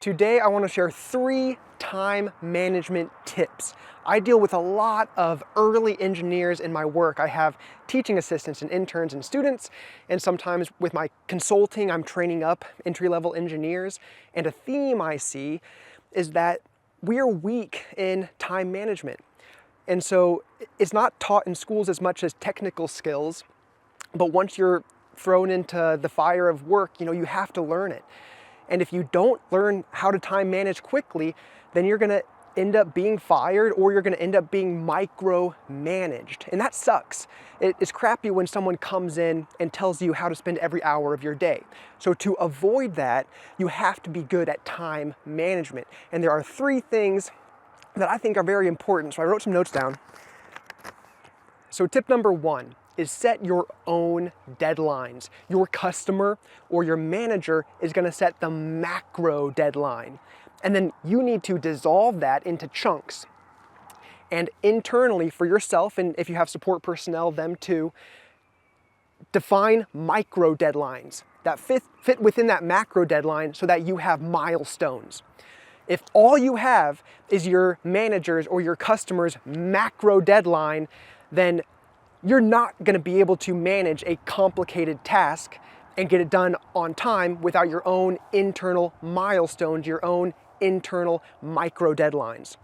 Today I want to share 3 time management tips. I deal with a lot of early engineers in my work. I have teaching assistants and interns and students, and sometimes with my consulting I'm training up entry-level engineers. And a theme I see is that we're weak in time management. And so it's not taught in schools as much as technical skills, but once you're thrown into the fire of work, you have to learn it. And if you don't learn how to time manage quickly, then you're gonna end up being fired or you're gonna end up being micromanaged. And that sucks. It's crappy when someone comes in and tells you how to spend every hour of your day. So to avoid that, you have to be good at time management. And there are 3 things that I think are very important. So I wrote some notes down. So tip number 1 is set your own deadlines. Your customer or your manager is gonna set the macro deadline. And then you need to dissolve that into chunks. And internally for yourself, and if you have support personnel, them too, define micro deadlines that fit within that macro deadline so that you have milestones. If all you have is your manager's or your customer's macro deadline, then you're not going to be able to manage a complicated task and get it done on time without your own internal milestones, your own internal micro deadlines.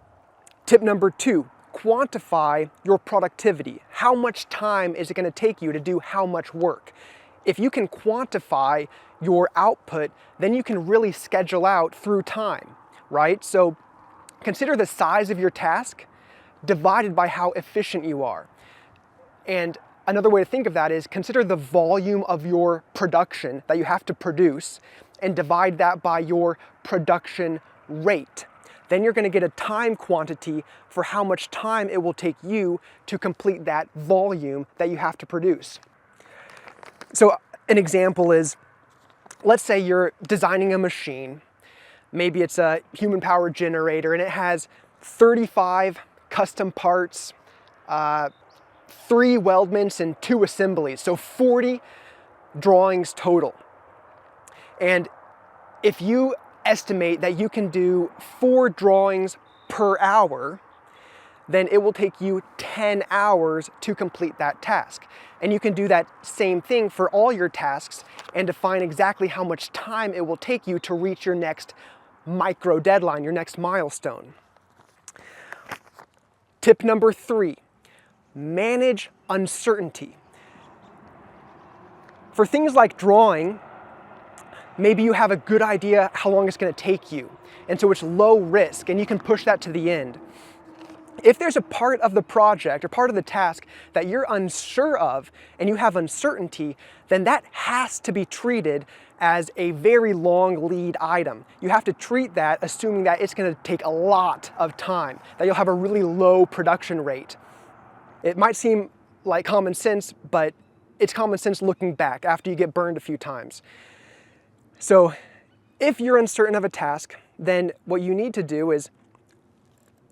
Tip number 2, quantify your productivity. How much time is it going to take you to do how much work? If you can quantify your output, then you can really schedule out through time, right? So consider the size of your task divided by how efficient you are. And another way to think of that is consider the volume of your production that you have to produce and divide that by your production rate. Then you're going to get a time quantity for how much time it will take you to complete that volume that you have to produce. So an example is, let's say you're designing a machine. Maybe it's a human power generator and it has 35 custom parts, 3 weldments and 2 assemblies, so 40 drawings total. And if you estimate that you can do 4 drawings per hour, then it will take you 10 hours to complete that task. And you can do that same thing for all your tasks and define exactly how much time it will take you to reach your next micro deadline, your next milestone. Tip number 3. Manage uncertainty. For things like drawing, maybe you have a good idea how long it's going to take you, and so it's low risk and you can push that to the end. If there's a part of the project or part of the task that you're unsure of and you have uncertainty, then that has to be treated as a very long lead item. You have to treat that assuming that it's going to take a lot of time, that you'll have a really low production rate. It might seem like common sense, but it's common sense looking back after you get burned a few times. So if you're uncertain of a task, then what you need to do is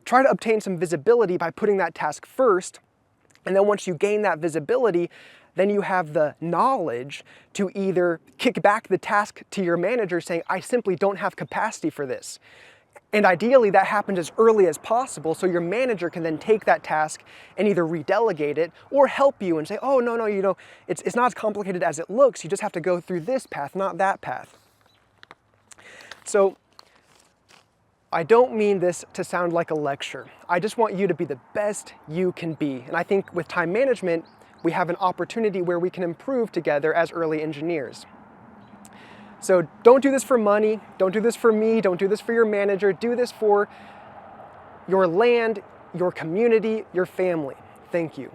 try to obtain some visibility by putting that task first. And then once you gain that visibility, then you have the knowledge to either kick back the task to your manager saying, I simply don't have capacity for this. And ideally that happens as early as possible so your manager can then take that task and either redelegate it or help you and say, oh, no, it's not as complicated as it looks. You just have to go through this path, not that path. So I don't mean this to sound like a lecture. I just want you to be the best you can be. And I think with time management, we have an opportunity where we can improve together as early engineers. So don't do this for money, don't do this for me, don't do this for your manager, do this for your land, your community, your family. Thank you.